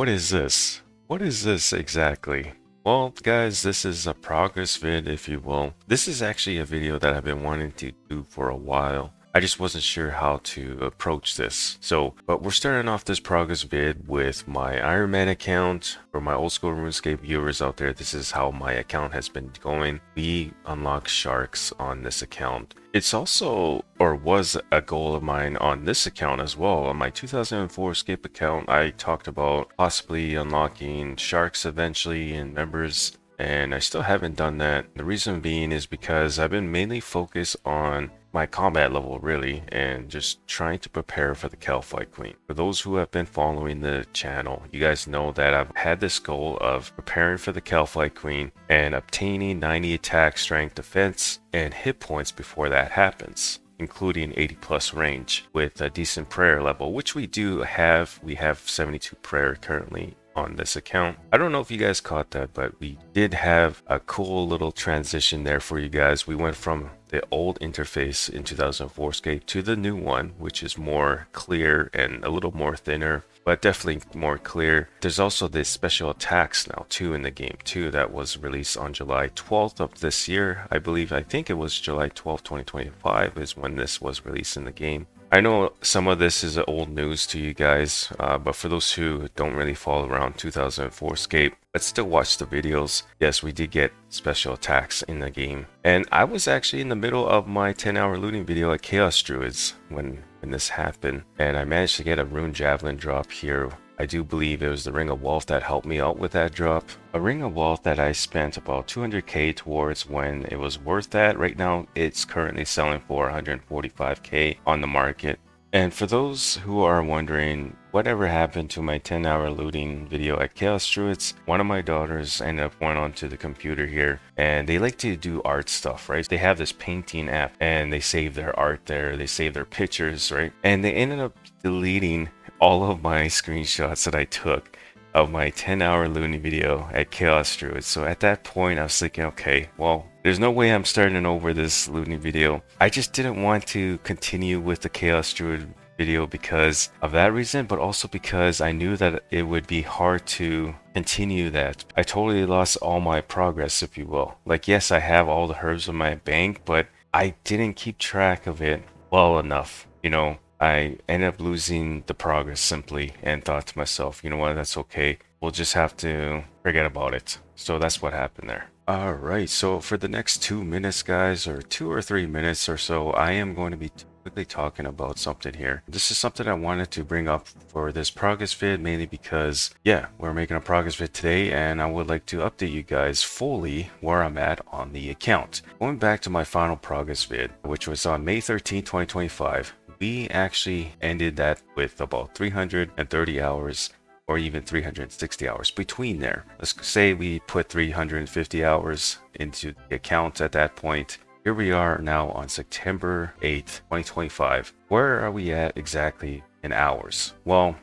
What is this? What is this exactly? Well, guys, this is a progress vid, if you will. This is actually a video that I've been wanting to do for a while. I just wasn't sure how to approach this. But we're starting off this progress vid with my Iron Man account. For my old school RuneScape viewers out there, this is how my account has been going. We unlock sharks on this account. It's also, or was, a goal of mine on this account as well. On my 2004Scape account, I talked about possibly unlocking sharks eventually and members, and I still haven't done that. The reason being is because I've been mainly focused on my combat level, really, and just trying to prepare for the kalphite queen. For those who have been following the channel, you guys know that I've had this goal of preparing for the kalphite queen and obtaining 90 attack, strength, defense, and hit points before that happens, including 80 plus range with a decent prayer level, which we do have. We have 72 prayer currently on this account. I don't know if you guys caught that, but we did have a cool little transition there for you guys. We went from the old interface in 2004Scape to the new one, which is more clear and a little more thinner, but definitely more clear. There's also this special attacks now too in the game too that was released on July 12th of this year. I think it was July 12th, 2025 is when this was released in the game. I know some of this is old news to you guys, but for those who don't really follow around 2004Scape, but still watch the videos, yes, we did get special attacks in the game. And I was actually in the middle of my 10-hour looting video at Chaos Druids when this happened, and I managed to get a rune javelin drop here. I do believe it was the Ring of Wealth that helped me out with that drop. A Ring of Wealth that I spent about 200k towards when it was worth that. Right now, it's currently selling for 145k on the market. And for those who are wondering, whatever happened to my 10-hour looting video at Chaos Druids, one of my daughters ended up going onto the computer here, and they like to do art stuff, right? They have this painting app, and they save their art there, they save their pictures, right? And they ended up deleting all of my screenshots that I took of my 10-hour looting video at Chaos Druids. So at that point, I was thinking, okay, well, there's no way I'm starting over this looting video. I just didn't want to continue with the Chaos Druid video because of that reason, but also because I knew that it would be hard to continue that. I totally lost all my progress, if you will. Like, yes, I have all the herbs in my bank, but I didn't keep track of it well enough, you know. I ended up losing the progress simply and thought to myself, you know what, that's okay. We'll just have to forget about it. So that's what happened there. Alright, so for the next 2 minutes, guys, or 2 or 3 minutes or so, I am going to be quickly talking about something here. This is something I wanted to bring up for this progress vid, mainly because, yeah, we're making a progress vid today, and I would like to update you guys fully where I'm at on the account. Going back to my final progress vid, which was on May 13, 2025, we actually ended that with about 330 hours or even 360 hours between there. Let's say we put 350 hours into the account at that point. Here we are now on September 8th, 2025. Where are we at exactly in hours? Well,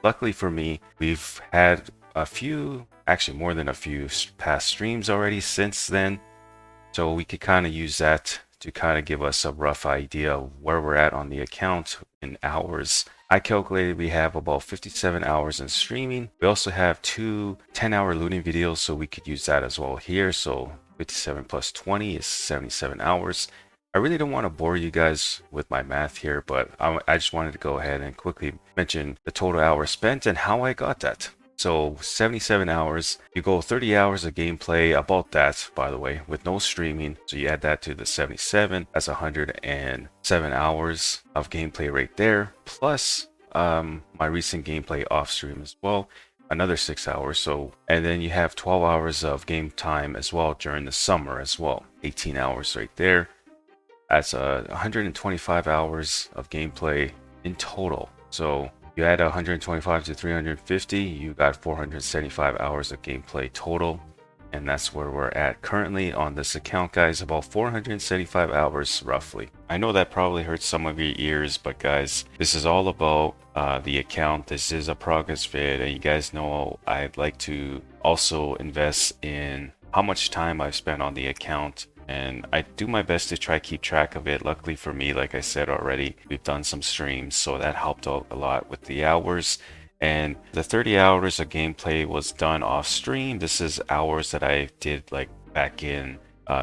luckily for me, we've had a few, actually more than a few past streams already since then. So we could kind of use that to kind of give us a rough idea of where we're at on the account in hours. I calculated we have about 57 hours in streaming. We also have 2 10-hour looting videos, so we could use that as well here. So 57 plus 20 is 77 hours. I really don't want to bore you guys with my math here, but I just wanted to go ahead and quickly mention the total hours spent and how I got that. So 77 hours, you go 30 hours of gameplay, about that, by the way, with no streaming. So you add that to the 77, that's 107 hours of gameplay right there. Plus my recent gameplay off stream as well, another 6 hours. So, and then you have 12 hours of game time as well during the summer as well, 18 hours right there. That's 125 hours of gameplay in total. So you add 125 to 350, you got 475 hours of gameplay total. And that's where we're at currently on this account, guys, about 475 hours roughly. I know that probably hurts some of your ears, but guys, this is all about the account. This is a progress vid, and you guys know I'd like to also invest in how much time I've spent on the account. And I do my best to try to keep track of it. Luckily for me, like I said already, we've done some streams, so that helped out a lot with the hours. And the 30 hours of gameplay was done off stream. This is hours that I did like back in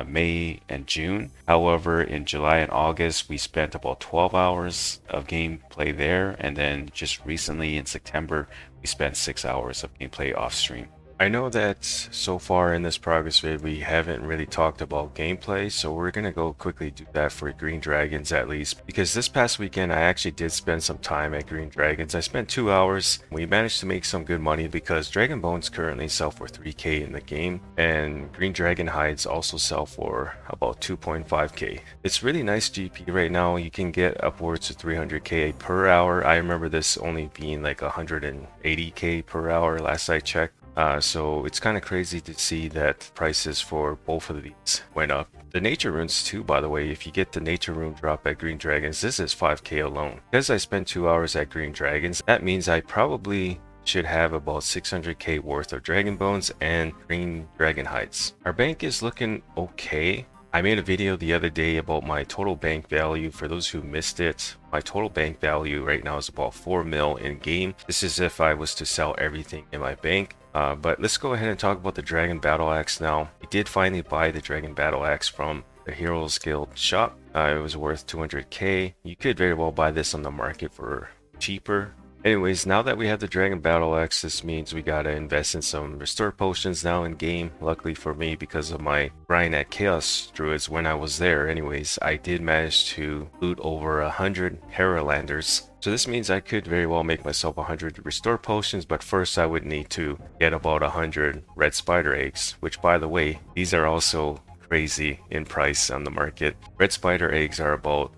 May and June. However, in July and August, we spent about 12 hours of gameplay there. And then just recently in September, we spent 6 hours of gameplay off stream. I know that so far in this progress vid, we haven't really talked about gameplay, so we're going to go quickly do that for Green Dragons at least, because this past weekend I actually did spend some time at Green Dragons. I spent 2 hours. We managed to make some good money because Dragon Bones currently sell for 3k in the game, and Green Dragon hides also sell for about 2.5k. It's really nice GP right now. You can get upwards of 300k per hour. I remember this only being like 180k per hour last I checked. So it's kind of crazy to see that prices for both of these went up. The nature runes too, by the way, if you get the nature rune drop at Green Dragons, this is 5k alone. Because I spent 2 hours at Green Dragons, that means I probably should have about 600k worth of Dragon Bones and Green Dragon hides. Our bank is looking okay. I made a video the other day about my total bank value. For those who missed it, my total bank value right now is about 4 mil in game. This is if I was to sell everything in my bank. But let's go ahead and talk about the Dragon Battle Axe now. We did finally buy the Dragon Battle Axe from the Heroes Guild shop. It was worth 200k. You could very well buy this on the market for cheaper. Anyways, now that we have the Dragon Battle Axe, this means we gotta invest in some restore potions now in game. Luckily for me, because of my grind at Chaos Druids when I was there anyways, I did manage to loot over 100 Heralanders. So this means I could very well make myself 100 restore potions, but first I would need to get about 100 red spider eggs, which by the way, these are also crazy in price on the market. Red spider eggs are about,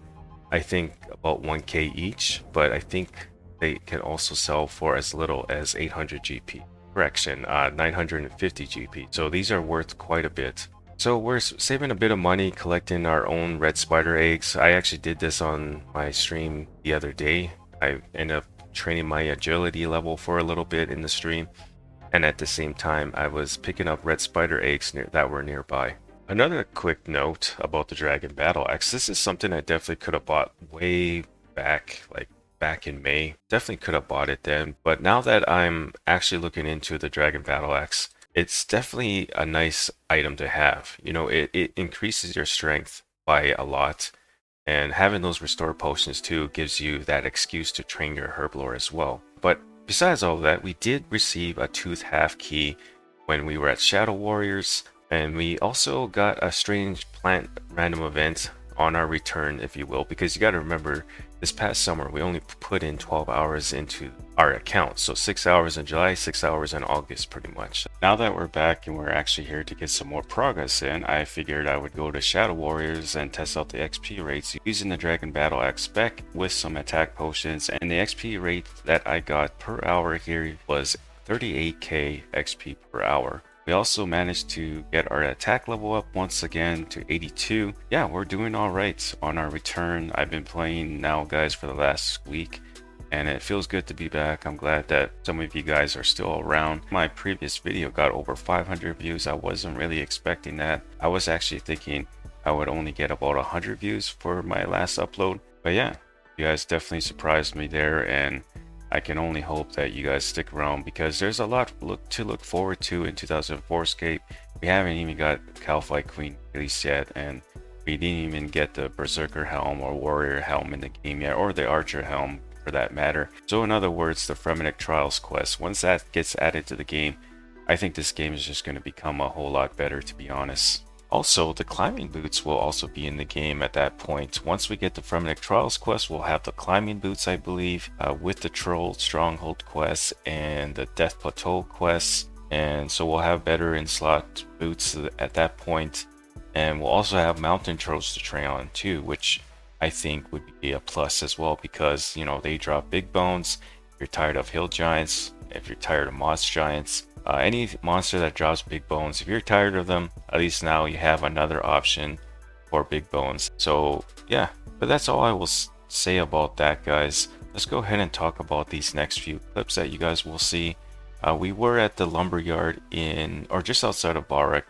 I think, about 1k each, but I think they can also sell for as little as 800 GP. Correction, 950 GP. So these are worth quite a bit. So we're saving a bit of money collecting our own red spider eggs. I actually did this on my stream the other day. I ended up training my agility level for a little bit in the stream. And at the same time, I was picking up red spider eggs that were nearby. Another quick note about the Dragon Battle Axe. This is something I definitely could have bought way back, like back in May. Definitely could have bought it then, but now that I'm actually looking into the Dragon Battle Axe, it's definitely a nice item to have. You know, it increases your strength by a lot, and having those restore potions too gives you that excuse to train your herblore as well. But besides all of that, we did receive a tooth half key when we were at Shadow Warriors, and we also got a strange plant random event on our return, if you will, because you got to remember, this past summer we only put in 12 hours into our account, so 6 hours in July, 6 hours in August pretty much. Now that we're back and we're actually here to get some more progress in, I figured I would go to Shadow Warriors and test out the XP rates using the Dragon Battle Axe spec with some attack potions, and the XP rate that I got per hour here was 38k XP per hour. We also managed to get our attack level up once again to 82. Yeah, we're doing all right on our return. I've been playing now, guys, for the last week, and it feels good to be back. I'm glad that some of you guys are still around. My previous video got over 500 views. I wasn't really expecting that. I was actually thinking I would only get about 100 views for my last upload. But yeah, you guys definitely surprised me there, and I can only hope that you guys stick around because there's a lot to look forward to in 2004Scape. We haven't even got Kalphite Queen released yet, and we didn't even get the Berserker Helm or Warrior Helm in the game yet, or the Archer Helm for that matter. So in other words, the Fremennik Trials quest, once that gets added to the game, I think this game is just going to become a whole lot better, to be honest. Also, the climbing boots will also be in the game at that point. Once we get the Fremennik Trials quest, we'll have the climbing boots, I believe, with the Troll Stronghold quest and the Death Plateau quests. And so we'll have better in-slot boots at that point. And we'll also have mountain trolls to train on too, which I think would be a plus as well because, you know, they drop big bones. If you're tired of hill giants, if you're tired of moss giants, any monster that drops big bones, if you're tired of them, at least now you have another option for big bones. So yeah, but that's all I will say about that, guys. Let's go ahead and talk about these next few clips that you guys will see. We were at the lumberyard in, or just outside of Barak,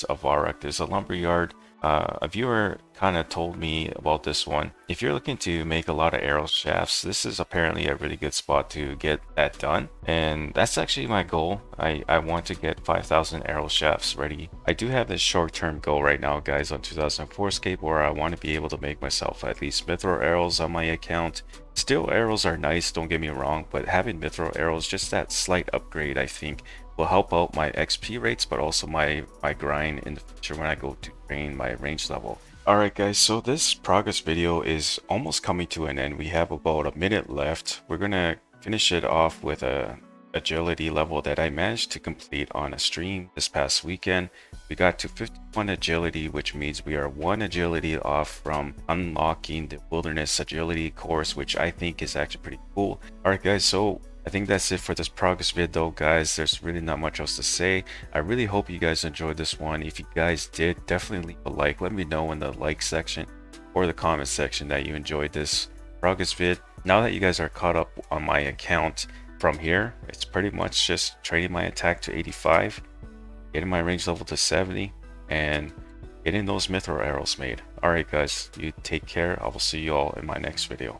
of Varrock. There's a lumberyard. A viewer kind of told me about this one. If you're looking to make a lot of arrow shafts, this is apparently a really good spot to get that done. And that's actually my goal. I want to get 5,000 arrow shafts ready. I do have this short-term goal right now, guys, on 2004Scape, where I want to be able to make myself at least mithril arrows on my account. Steel arrows are nice, don't get me wrong, but having mithril arrows, just that slight upgrade, I think, will help out my XP rates, but also my grind in the future when I go to train my range level. Alright guys, so this progress video is almost coming to an end. We have about a minute left. We're gonna finish it off with a agility level that I managed to complete on a stream this past weekend. We got to 51 agility, which means we are 1 agility off from unlocking the wilderness agility course, which I think is actually pretty cool. Alright guys, so I think that's it for this progress video, guys. There's really not much else to say. I really hope you guys enjoyed this one. If you guys did, definitely leave a like. Let me know in the like section or the comment section that you enjoyed this progress vid. Now that you guys are caught up on my account, from here, it's pretty much just training my attack to 85, getting my range level to 70, and getting those mithril arrows made. Alright guys, you take care. I will see you all in my next video.